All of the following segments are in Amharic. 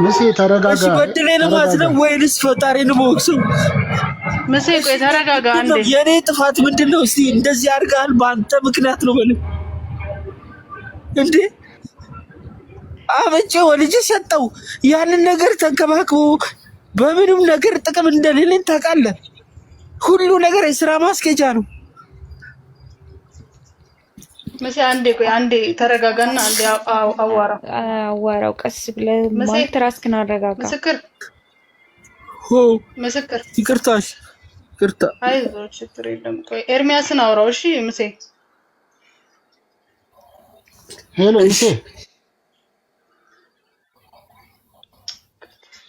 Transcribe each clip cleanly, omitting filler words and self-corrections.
መሲ ተረጋጋ። እሺ በድሌን ማዝነው ወይንስ ፈጣሪን ሞክሰው? መሲ ቆይ ተረጋጋ አንዴ። የኔ ጥፋት ምንድነው? እስቲ እንደዚህ አድርጋል በአንተ ምክንያት ነው በል እንዴ። አበጨ ወልጅ ሰጠው ያንን ነገር ተንከባክቦ በምንም ነገር ጥቅም እንደሌለኝ ታውቃለህ። ሁሉ ነገር የስራ ማስኬጃ ነው። መሲ አንዴ ቆይ አንዴ ተረጋጋና አንዴ አዋራው ቀስ ብለህ ማለት ራስህን አረጋጋ። ምስክር ይቅርታሽ ይቅርታ። አይዞህ ችግር የለም። ቆይ ኤርሚያስን አውራው። እሺ መሲ ሄሎ መሲ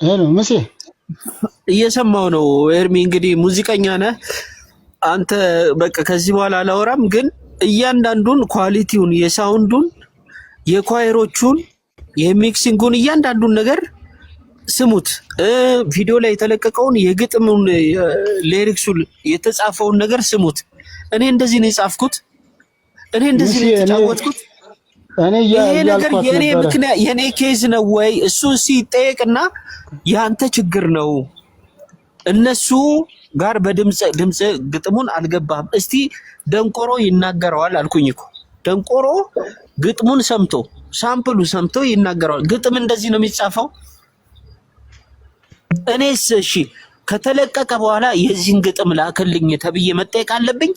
ሄሎ መሲ እየሰማው ነው። ኤርሚ እንግዲህ ሙዚቀኛ ነህ አንተ። በቃ ከዚህ በኋላ አላወራም፣ ግን እያንዳንዱን ኳሊቲውን፣ የሳውንዱን፣ የኳይሮቹን፣ የሚክሲንጉን እያንዳንዱን ነገር ስሙት። ቪዲዮ ላይ የተለቀቀውን የግጥሙን ሊሪክሱን የተጻፈውን ነገር ስሙት። እኔ እንደዚህ ነው የጻፍኩት፣ እኔ እንደዚህ ነው የተጫወትኩት። ይሄ ነገር የኔ ምክንያት የኔ ኬዝ ነው ወይ? እሱ ሲጠየቅና ያንተ ችግር ነው እነሱ ጋር በድምጽ ግጥሙን አልገባም። እስቲ ደንቆሮ ይናገረዋል አልኩኝ እኮ። ደንቆሮ ግጥሙን ሰምቶ ሳምፕሉ ሰምቶ ይናገረዋል። ግጥም እንደዚህ ነው የሚጻፈው። እኔስ እሺ ከተለቀቀ በኋላ የዚህን ግጥም ላክልኝ ተብዬ መጠየቅ አለብኝ?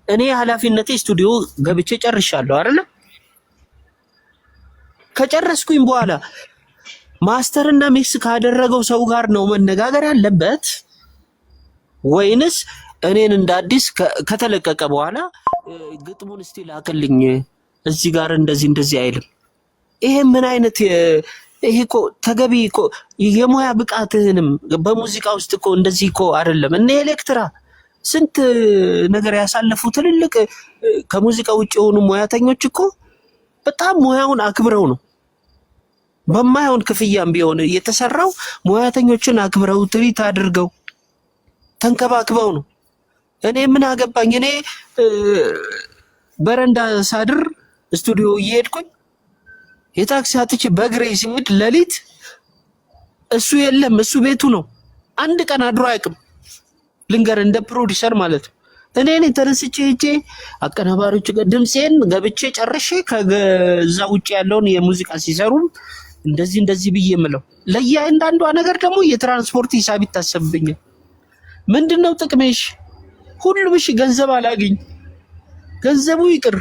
እኔ ኃላፊነቴ ስቱዲዮ ገብቼ ጨርሻለሁ አይደል? ከጨረስኩኝ በኋላ ማስተርና ሚክስ ካደረገው ሰው ጋር ነው መነጋገር ያለበት ወይንስ እኔን እንደ አዲስ ከተለቀቀ በኋላ ግጥሙን እስቲ ላክልኝ እዚህ ጋር እንደዚህ አይልም? ይሄ ምን አይነት ይሄ እኮ ተገቢ እኮ የሙያ ብቃትህንም በሙዚቃ ውስጥ እኮ እንደዚህ እኮ አይደለም። እነ ኤሌክትራ ስንት ነገር ያሳለፉ ትልልቅ ከሙዚቃ ውጭ የሆኑ ሙያተኞች እኮ በጣም ሙያውን አክብረው ነው በማይሆን ክፍያም ቢሆን የተሰራው ሙያተኞችን አክብረው ትሪት አድርገው ተንከባክበው ነው። እኔ ምን አገባኝ? እኔ በረንዳ ሳድር ስቱዲዮ እየሄድኩኝ የታክሲ አጥቼ በእግሬ ሲሄድ ሌሊት እሱ የለም፣ እሱ ቤቱ ነው። አንድ ቀን አድሮ አያውቅም። ልንገር እንደ ፕሮዲሰር ማለት ነው። እኔ ነኝ ተነስቼ ሄጄ አቀናባሪዎች ጋር ድምጼን ገብቼ ጨርሼ ከዛ ውጭ ያለውን የሙዚቃ ሲሰሩ እንደዚህ ብዬ የምለው ለእያንዳንዷ ነገር ደግሞ የትራንስፖርት ሂሳብ ይታሰብብኛል። ምንድነው ጥቅሜሽ? ሁሉም እሺ ገንዘብ አላገኝ፣ ገንዘቡ ይቅር፣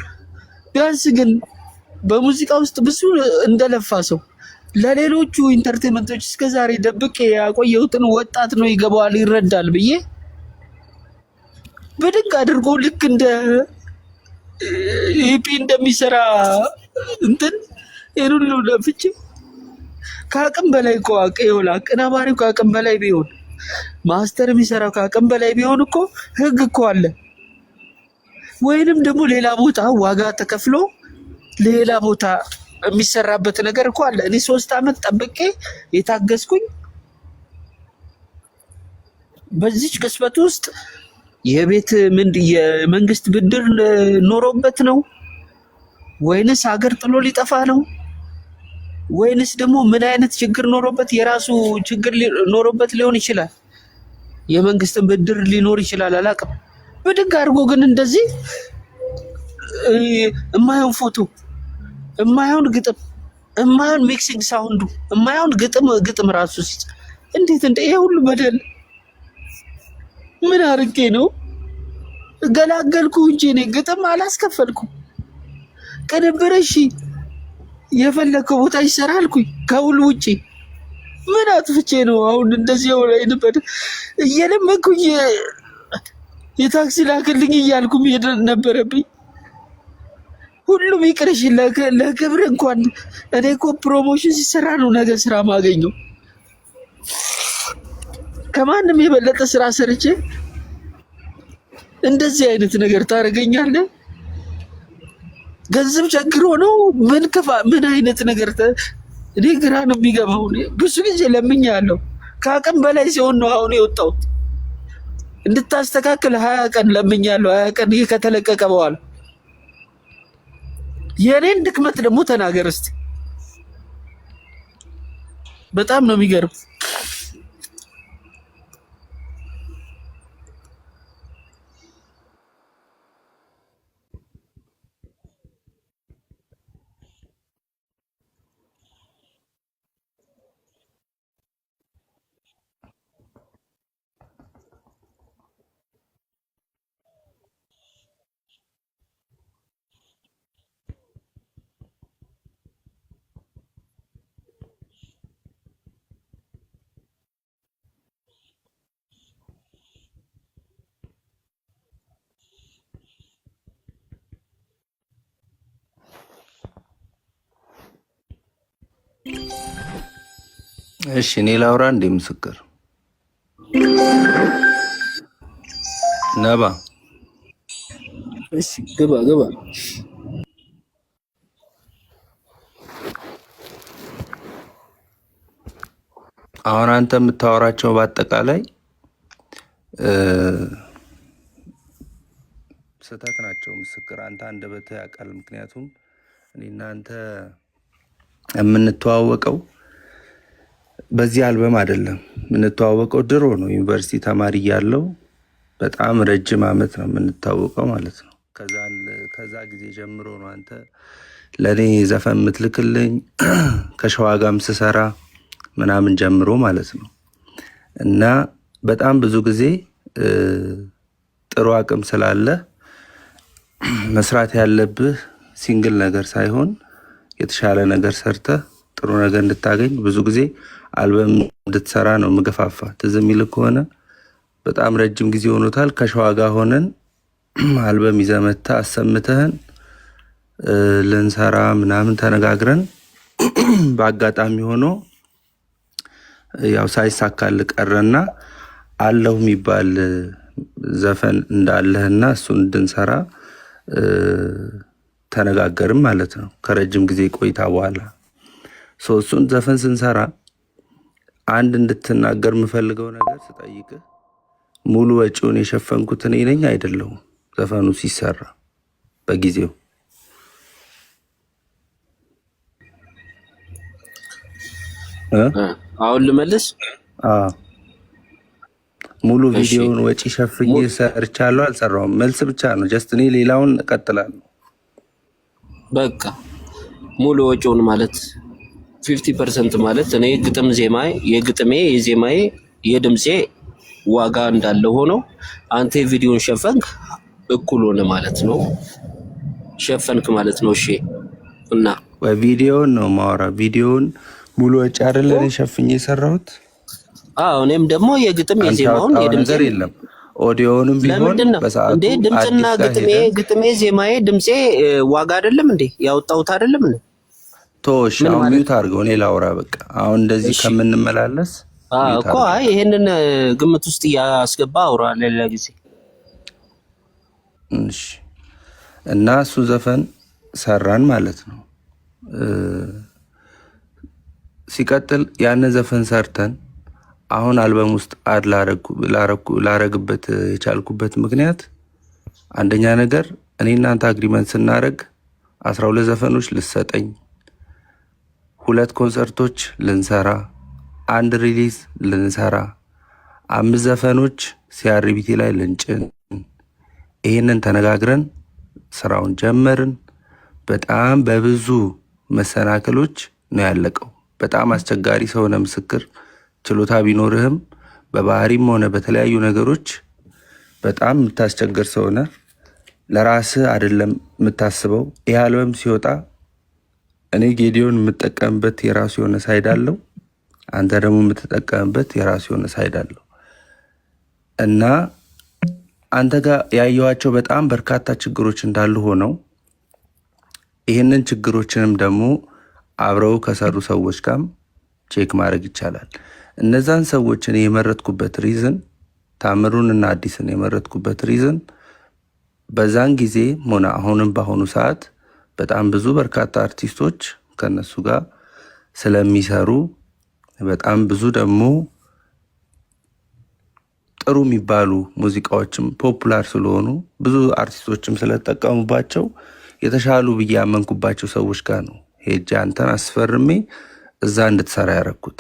ቢያንስ ግን በሙዚቃ ውስጥ ብዙ እንደለፋ ሰው ለሌሎቹ ኢንተርቴይንመንቶች እስከዛሬ ደብቄ ያቆየሁትን ወጣት ነው ይገባዋል፣ ይረዳል ብዬ በድግ አድርጎ ልክ እንደ ኢፒ እንደሚሰራ እንትን የሁሉ ለፍቼ ከአቅም በላይ እኮ አቀናባሪው ከአቅም በላይ ቢሆን ማስተር የሚሰራው ከአቅም በላይ ቢሆን እኮ ህግ እኮ አለ። ወይንም ደግሞ ሌላ ቦታ ዋጋ ተከፍሎ ሌላ ቦታ የሚሰራበት ነገር እኮ አለ። እኔ 3 አመት ጠብቄ የታገስኩኝ በዚች ቅስበት ውስጥ የቤት የመንግስት ብድር ኖሮበት ነው ወይንስ ሀገር ጥሎ ሊጠፋ ነው ወይንስ ደግሞ ምን አይነት ችግር ኖሮበት የራሱ ችግር ኖሮበት ሊሆን ይችላል። የመንግስትን ብድር ሊኖር ይችላል፣ አላውቅም። ብድግ አድርጎ ግን እንደዚህ የማይሆን ፎቶ፣ የማይሆን ግጥም፣ የማይሆን ሚክሲንግ ሳውንዱ፣ የማይሆን ግጥም ራሱ እንዴት ይሄ ሁሉ በደል ምን አርጌ ነው? ገላገልኩ እንጂ እኔ ግጥም አላስከፈልኩም። ቅንብር እሺ የፈለከው ቦታ ይሰራልኩኝ ከሁሉ ውጪ ምን አጥፍቼ ነው አሁን እንደዚህ አይነበር እየለመንኩኝ የታክሲ ላክልኝ እያልኩ መሄድ ነበረብኝ። ሁሉም ይቅርሽ ለክብር እንኳን እኔ እኮ ፕሮሞሽን ሲሰራ ነው ነገ ስራ ማገኘው። ከማንም የበለጠ ስራ ሰርቼ እንደዚህ አይነት ነገር ታደርገኛለህ? ገንዘብ ቸግሮ ነው ምን አይነት ነገር እኔ ግራ ነው የሚገባው። ብዙ ጊዜ ለምኛለሁ። ከአቅም በላይ ሲሆን ነው አሁን የወጣሁት። እንድታስተካክል 20 ቀን ለምኛለሁ። 20 ቀን ይሄ ከተለቀቀ በኋላ የኔን ድክመት ደግሞ ተናገር እስቲ። በጣም ነው የሚገርም። እሺ እኔ ላውራ እንደ ምስክር ነባ። እሺ ግባ ግባ። አሁን አንተ የምታወራቸው በአጠቃላይ ስህተት ናቸው። ምስክር አንተ አንደበትህ ያውቃል። ምክንያቱም እኔና አንተ የምንተዋወቀው በዚህ አልበም አይደለም። የምንተዋወቀው ድሮ ነው። ዩኒቨርሲቲ ተማሪ እያለሁ በጣም ረጅም ዓመት ነው የምንታወቀው ማለት ነው። ከዛ ጊዜ ጀምሮ ነው አንተ ለኔ ዘፈን የምትልክልኝ ከሸዋ ጋርም ስሰራ ምናምን ጀምሮ ማለት ነው። እና በጣም ብዙ ጊዜ ጥሩ አቅም ስላለ መስራት ያለብህ ሲንግል ነገር ሳይሆን የተሻለ ነገር ሰርተህ ጥሩ ነገር እንድታገኝ ብዙ ጊዜ አልበም እንድትሰራ ነው ምገፋፋ። ትዝ የሚል ከሆነ በጣም ረጅም ጊዜ ሆኖታል። ከሸዋ ጋር ሆነን አልበም ይዘህ መተህ አሰምተህን ልንሰራ ምናምን ተነጋግረን በአጋጣሚ ሆኖ ያው ሳይሳካል ቀረና አለሁ የሚባል ዘፈን እንዳለህና እሱን እንድንሰራ ተነጋገርም ማለት ነው። ከረጅም ጊዜ ቆይታ በኋላ እሱን ዘፈን ስንሰራ አንድ እንድትናገር የምፈልገው ነገር ስጠይቅህ ሙሉ ወጪውን የሸፈንኩት እኔ ነኝ አይደለሁም? ዘፈኑ ሲሰራ በጊዜው አሁን ልመልስ። ሙሉ ቪዲዮውን ወጪ ሸፍኜ ሰርቻለሁ አልሰራውም? መልስ ብቻ ነው። ጀስት እኔ ሌላውን እቀጥላለሁ። በቃ ሙሉ ወጪውን ማለት 50% ማለት እኔ ግጥም ዜማዬ የግጥሜ የዜማዬ የድምጼ ዋጋ እንዳለ ሆኖ አንተ ቪዲዮን ሸፈንክ እኩል ሆነ ማለት ነው። ሸፈንክ ማለት ነው። እሺ እና ቪዲዮውን ነው ማወራ። ቪዲዮውን ሙሉ ወጪ አይደለ እኔ ሸፍኜ የሰራሁት? አዎ እኔም ደግሞ የግጥም የዜማውን የድምጼ የለም። ኦዲዮውንም ቢሆን በሰዓቱ እንዴ ድምጽና ግጥሜ ዜማዬ ድምጼ ዋጋ አይደለም እንዴ? ያወጣሁት አይደለም እንዴ? ቶሽ አሁን ሚውት አድርገው እኔ ላውራ። በቃ አሁን እንደዚህ ከምንመላለስ እኮ አይ ይሄንን ግምት ውስጥ ያስገባ አውራ ለሌላ ጊዜ። እሺ እና እሱ ዘፈን ሰራን ማለት ነው። ሲቀጥል ያን ዘፈን ሰርተን አሁን አልበም ውስጥ አድ ላረግበት የቻልኩበት ምክንያት አንደኛ ነገር እኔ እናንተ አግሪመንት ስናረግ 12 ዘፈኖች ልሰጠኝ፣ 2 ኮንሰርቶች ልንሰራ፣ 1 ሪሊዝ ልንሰራ፣ 5 ዘፈኖች ሲአርቢቲ ላይ ልንጭን፣ ይሄንን ተነጋግረን ስራውን ጀመርን። በጣም በብዙ መሰናክሎች ነው ያለቀው። በጣም አስቸጋሪ ሰው ነው ምስክር። ችሎታ ቢኖርህም በባህሪም ሆነ በተለያዩ ነገሮች በጣም የምታስቸግር ሰው ነህ። ለራስህ አይደለም የምታስበው። ይህ አልበም ሲወጣ እኔ ጌዲዮን የምጠቀምበት የራሱ የሆነ ሳይድ አለው፣ አንተ ደግሞ የምትጠቀምበት የራሱ የሆነ ሳይድ አለው እና አንተ ጋር ያየኋቸው በጣም በርካታ ችግሮች እንዳሉ ሆነው ይህንን ችግሮችንም ደግሞ አብረው ከሰሩ ሰዎች ጋርም ቼክ ማድረግ ይቻላል። እነዛን ሰዎችን የመረጥኩበት ሪዝን ታምሩን እና አዲስን የመረጥኩበት ሪዝን በዛን ጊዜ ሆነ አሁንም በአሁኑ ሰዓት በጣም ብዙ በርካታ አርቲስቶች ከነሱ ጋር ስለሚሰሩ በጣም ብዙ ደግሞ ጥሩ የሚባሉ ሙዚቃዎችም ፖፑላር ስለሆኑ ብዙ አርቲስቶችም ስለተጠቀሙባቸው የተሻሉ ብዬ ያመንኩባቸው ሰዎች ጋር ነው ሄጄ አንተን አስፈርሜ እዛ እንድትሰራ ያደረኩት።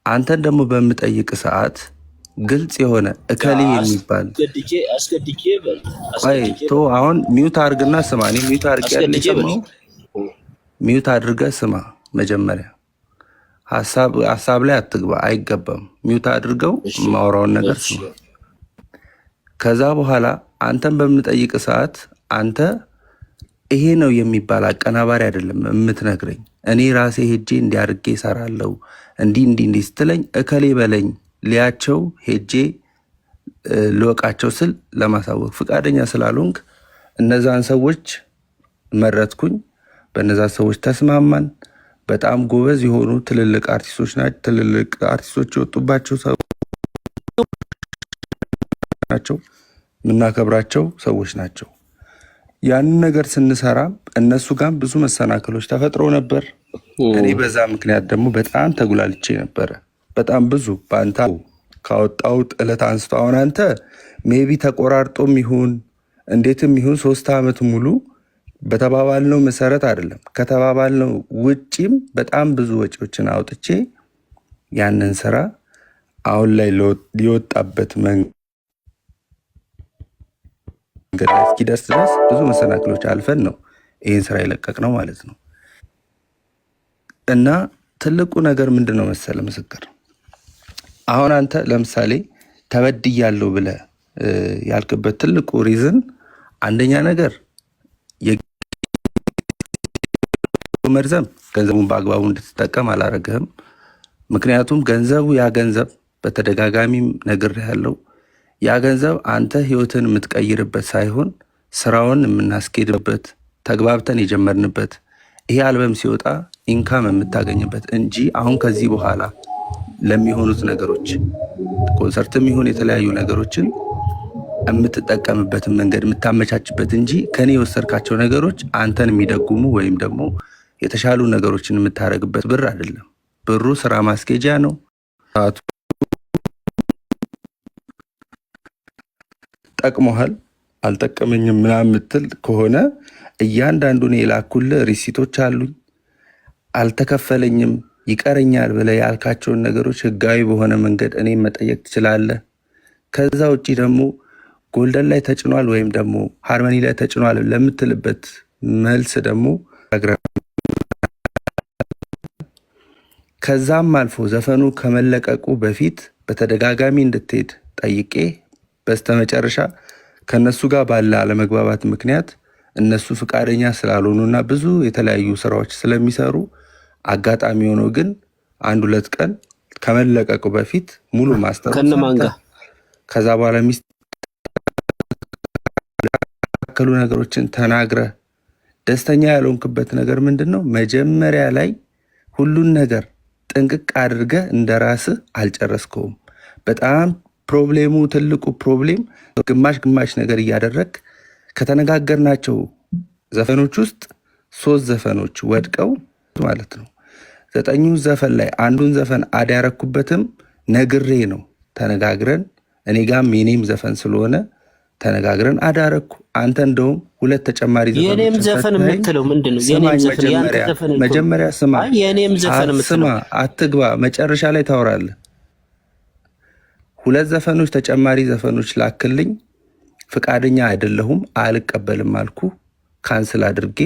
አንተን ደግሞ በምጠይቅ ሰዓት ግልጽ የሆነ እከሌ የሚባል አሁን ሚውት አድርግና ስማ። እኔ ሚውት አድርግ ያለ ሚውት አድርገህ ስማ። መጀመሪያ ሀሳብ ላይ አትግባ፣ አይገባም። ሚውት አድርገው ማውራውን ነገር ስማ። ከዛ በኋላ አንተን በምጠይቅ ሰዓት አንተ ይሄ ነው የሚባል አቀናባሪ አይደለም የምትነግረኝ። እኔ ራሴ ሄጄ እንዲያርጌ እሰራለሁ እንዲህ ስትለኝ እከሌ በለኝ ሊያቸው ሄጄ ልወቃቸው ስል ለማሳወቅ ፍቃደኛ ስላልሆንክ እነዛን ሰዎች መረጥኩኝ። በእነዛ ሰዎች ተስማማን። በጣም ጎበዝ የሆኑ ትልልቅ አርቲስቶች ናቸው። ትልልቅ አርቲስቶች የወጡባቸው ናቸው። የምናከብራቸው ሰዎች ናቸው። ያንን ነገር ስንሰራ እነሱ ጋር ብዙ መሰናክሎች ተፈጥሮ ነበር። እኔ በዛ ምክንያት ደግሞ በጣም ተጉላልቼ ነበረ። በጣም ብዙ በአንተ ካወጣው ጥለት አንስቶ አሁን አንተ ሜቢ ተቆራርጦም ይሁን እንዴትም ይሁን 3 ዓመት ሙሉ በተባባልነው መሰረት አይደለም ከተባባልነው ውጪም በጣም ብዙ ወጪዎችን አውጥቼ ያንን ስራ አሁን ላይ ሊወጣበት መንገድ ላይ እስኪደርስ ድረስ ብዙ መሰናክሎች አልፈን ነው ይህን ስራ የለቀቅነው ማለት ነው። እና ትልቁ ነገር ምንድነው መሰለ ምስክር፣ አሁን አንተ ለምሳሌ ተበድያለሁ ብለህ ያልክበት ትልቁ ሪዝን አንደኛ ነገር መርዘም ገንዘቡን በአግባቡ እንድትጠቀም አላረገህም። ምክንያቱም ያ ገንዘብ በተደጋጋሚ ነግሬሃለሁ፣ ያ ገንዘብ አንተ ህይወትን የምትቀይርበት ሳይሆን ስራውን የምናስኬድበት ተግባብተን የጀመርንበት ይሄ አልበም ሲወጣ ኢንካም የምታገኝበት እንጂ አሁን ከዚህ በኋላ ለሚሆኑት ነገሮች ኮንሰርትም ይሁን የተለያዩ ነገሮችን የምትጠቀምበትን መንገድ የምታመቻችበት እንጂ ከኔ የወሰድካቸው ነገሮች አንተን የሚደጉሙ ወይም ደግሞ የተሻሉ ነገሮችን የምታደርግበት ብር አይደለም። ብሩ ስራ ማስኬጃ ነው። ጠቅሞሃል አልጠቀመኝም ምናምን የምትል ከሆነ እያንዳንዱን የላኩልህ ሪሲቶች አሉኝ። አልተከፈለኝም ይቀረኛል ብለህ ያልካቸውን ነገሮች ህጋዊ በሆነ መንገድ እኔም መጠየቅ ትችላለህ። ከዛ ውጪ ደግሞ ጎልደን ላይ ተጭኗል ወይም ደግሞ ሃርመኒ ላይ ተጭኗል ለምትልበት መልስ ደግሞ ከዛም አልፎ ዘፈኑ ከመለቀቁ በፊት በተደጋጋሚ እንድትሄድ ጠይቄ በስተመጨረሻ ከነሱ ጋር ባለ አለመግባባት ምክንያት እነሱ ፍቃደኛ ስላልሆኑና ብዙ የተለያዩ ስራዎች ስለሚሰሩ አጋጣሚ ሆኖ ግን 1-2 ቀን ከመለቀቁ በፊት ሙሉ ማስተር ከዛ በኋላ ሚስተካከሉ ነገሮችን ተናግረ ደስተኛ ያልሆንክበት ነገር ምንድነው? መጀመሪያ ላይ ሁሉን ነገር ጥንቅቅ አድርገ እንደራስህ አልጨረስከውም። በጣም ፕሮብሌሙ ትልቁ ፕሮብሌም ግማሽ ነገር እያደረግ ከተነጋገርናቸው ዘፈኖች ውስጥ 3 ዘፈኖች ወድቀው ማለት ነው። 9ኙ ዘፈን ላይ አንዱን ዘፈን አድ ያረኩበትም ነግሬ ነው ተነጋግረን እኔ ጋም የኔም ዘፈን ስለሆነ ተነጋግረን አዳረኩ። አንተ እንደውም 2 ተጨማሪ ዘፈኖች የኔም ዘፈን የምትለው ምንድነው? የኔም ዘፈን ያንተ ዘፈን መጀመሪያ ስማ። የኔም ዘፈን የምትለው አትግባ፣ መጨረሻ ላይ ታወራለህ። 2 ዘፈኖች ተጨማሪ ዘፈኖች ላክልኝ። ፍቃደኛ አይደለሁም አልቀበልም አልኩ። ካንስል አድርጌ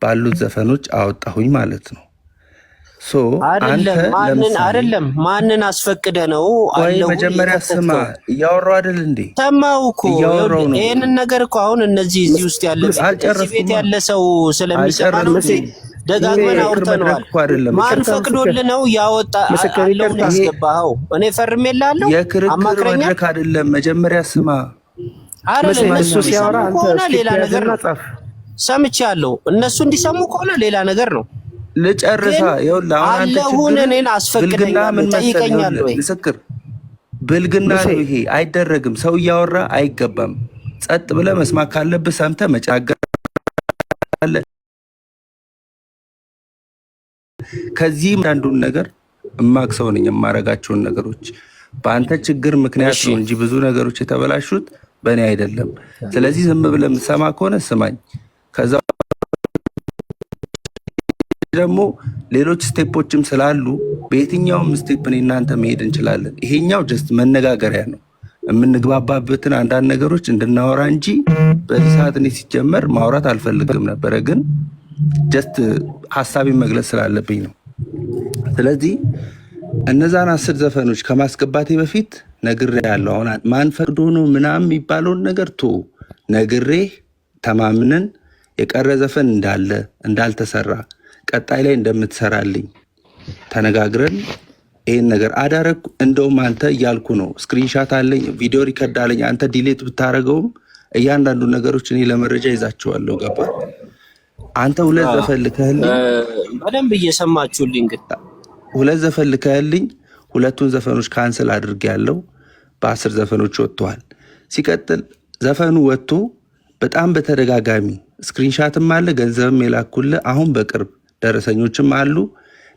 ባሉት ዘፈኖች አወጣሁኝ ማለት ነው። አይደለም ማንን አስፈቅደ ነው? መጀመሪያ ስማ። እያወራሁ አይደል እንዴ? ሰማሁ እኮ ይሄንን ነገር እኮ አሁን እነዚህ እዚህ ውስጥ ያለ ቤት ያለ ሰው ስለሚሰማ ነው። ደጋግመን አውርተናል። ማን ፈቅዶልህ ነው ያወጣ አለውን ያስገባኸው? እኔ ፈርሜልሃለሁ። የክርክር መድረክ አይደለም። መጀመሪያ ስማ። አይደለም እሱ ሲያወራ አንተ ሌላ ነገር ነው። ሰምቻለሁ። እነሱ እንዲሰሙ ከሆነ ሌላ ነገር ነው። ልጨርሳ ይኸውልህ፣ አሁን አንተ እኔን አስፈቅደኝ ጠይቀኛል ወይ? ምስክር ብልግና ነው ይሄ። አይደረግም። ሰው እያወራ አይገባም። ጸጥ ብለህ መስማት ካለብህ ሰምተህ መጫገር አለ። ከዚህም አንዱን ነገር እማክሰው ነኝ። የማረጋቸውን ነገሮች በአንተ ችግር ምክንያት ነው እንጂ ብዙ ነገሮች የተበላሹት በእኔ አይደለም። ስለዚህ ዝም ብለህ የምትሰማ ከሆነ ስማኝ። ከዛ ደግሞ ሌሎች ስቴፖችም ስላሉ በየትኛውም ስቴፕ እኔ እናንተ መሄድ እንችላለን። ይሄኛው ጀስት መነጋገሪያ ነው፣ የምንግባባበትን አንዳንድ ነገሮች እንድናወራ እንጂ በዚህ ሰዓት እኔ ሲጀመር ማውራት አልፈልግም ነበረ፣ ግን ጀስት ሀሳቤን መግለጽ ስላለብኝ ነው። ስለዚህ እነዛን 10 ዘፈኖች ከማስገባቴ በፊት ነግሬ ያለው አሁን ማን ፈቅዶ ነው ምናምን የሚባለውን ነገር ነግሬ ተማምነን የቀረ ዘፈን እንዳለ እንዳልተሰራ ቀጣይ ላይ እንደምትሰራልኝ ተነጋግረን ይሄን ነገር አዳረኩ። እንደውም አንተ እያልኩ ነው፣ ስክሪንሻት አለኝ፣ ቪዲዮ ሪከርድ አለኝ። አንተ ዲሌት ብታረገውም እያንዳንዱ ነገሮች እኔ ለመረጃ ይዛቸዋለሁ። ገባ? አንተ 2 ዘፈን ልከህልኝ በደንብ እየሰማችሁልኝ ግን 2 ዘፈን ልከህልኝ 2ቱን ዘፈኖች ካንስል አድርጌያለሁ። በ10 ዘፈኖች ወጥተዋል። ሲቀጥል ዘፈኑ ወጥቶ በጣም በተደጋጋሚ ስክሪንሻትም አለ፣ ገንዘብም የላኩልህ አሁን በቅርብ ደረሰኞችም አሉ።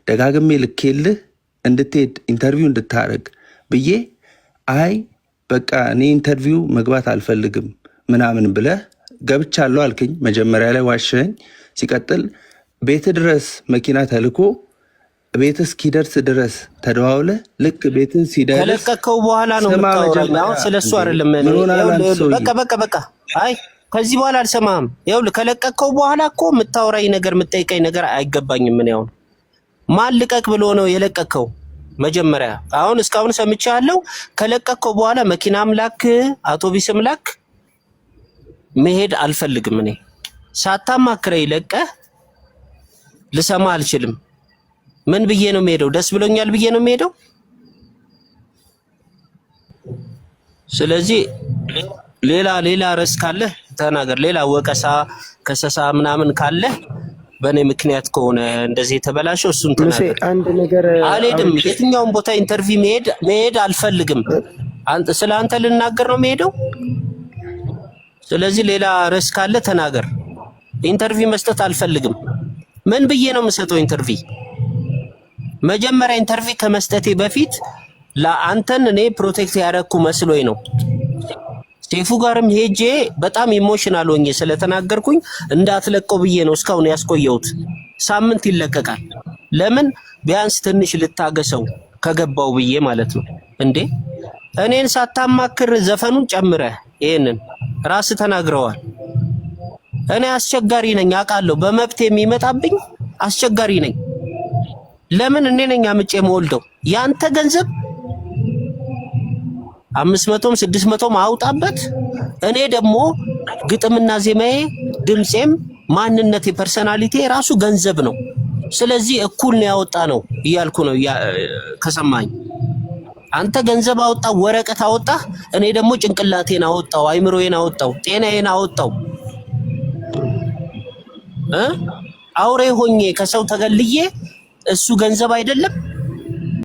ደጋግሜ ልኬልህ እንድትሄድ ኢንተርቪው እንድታረግ ብዬ አይ በቃ እኔ ኢንተርቪው መግባት አልፈልግም ምናምን ብለህ ገብቻለሁ አልከኝ። መጀመሪያ ላይ ዋሸኝ። ሲቀጥል ቤት ድረስ መኪና ተልኮ ቤት እስኪደርስ ድረስ ተደዋውለ ልክ ቤት ሲደርስ ከለቀቀው በኋላ ነው የምታወራኝ። አሁን ስለሱ አይደለም። በቃ አይ ከዚህ በኋላ አልሰማህም። ይኸውልህ ከለቀቀው በኋላ እኮ የምታወራኝ ነገር የምጠይቀኝ ነገር አይገባኝም። ምን ያው ማን ልቀቅ ብሎ ነው የለቀቀው? መጀመሪያ አሁን እስካሁን ሰምቻለሁ። ከለቀቀው በኋላ መኪናም ላክ አውቶቢስም ላክ መሄድ አልፈልግም። እኔ ሳታማክረኝ ለቀህ ልሰማ አልችልም። ምን ብዬ ነው የምሄደው? ደስ ብሎኛል ብዬ ነው የምሄደው። ስለዚህ ሌላ ርዕስ ካለ ተናገር። ሌላ ወቀሳ ከሰሳ ምናምን ካለ በእኔ ምክንያት ከሆነ እንደዚህ የተበላሸው እሱን ተናገር። አንድ ነገር አልሄድም። የትኛውን ቦታ ኢንተርቪው መሄድ አልፈልግም። ስለ አንተ ልናገር ነው የምሄደው። ስለዚህ ሌላ ርዕስ ካለ ተናገር። ኢንተርቪው መስጠት አልፈልግም። ምን ብዬ ነው የምሰጠው ኢንተርቪው? መጀመሪያ ኢንተርቪው ከመስጠቴ በፊት ለአንተን እኔ ፕሮቴክት ያደረኩ መስሎኝ ነው። ሴፉ ጋርም ሄጄ በጣም ኢሞሽናል ሆኜ ስለተናገርኩኝ እንዳትለቀው ብዬ ነው እስካሁን ያስቆየሁት። ሳምንት ይለቀቃል። ለምን ቢያንስ ትንሽ ልታገሰው ከገባው ብዬ ማለት ነው። እንዴ እኔን ሳታማክር ዘፈኑን ጨምረህ ይሄንን ራስ ተናግረዋል። እኔ አስቸጋሪ ነኝ አውቃለሁ። በመብት የሚመጣብኝ አስቸጋሪ ነኝ። ለምን እኔ ነኝ አምጬ የምወልደው? ያንተ ገንዘብ 500ም 600ም አውጣበት። እኔ ደግሞ ግጥምና ዜማዬ ድምጼም ማንነቴ ፐርሰናሊቲ ራሱ ገንዘብ ነው። ስለዚህ እኩል ነው ያወጣ ነው እያልኩ ነው። ከሰማኝ አንተ ገንዘብ አወጣ፣ ወረቀት አወጣ፣ እኔ ደግሞ ጭንቅላቴን አወጣው፣ አይምሮዬን አወጣው፣ ጤናዬን አወጣው። አውሬ ሆኜ ከሰው ተገልዬ እሱ ገንዘብ አይደለም?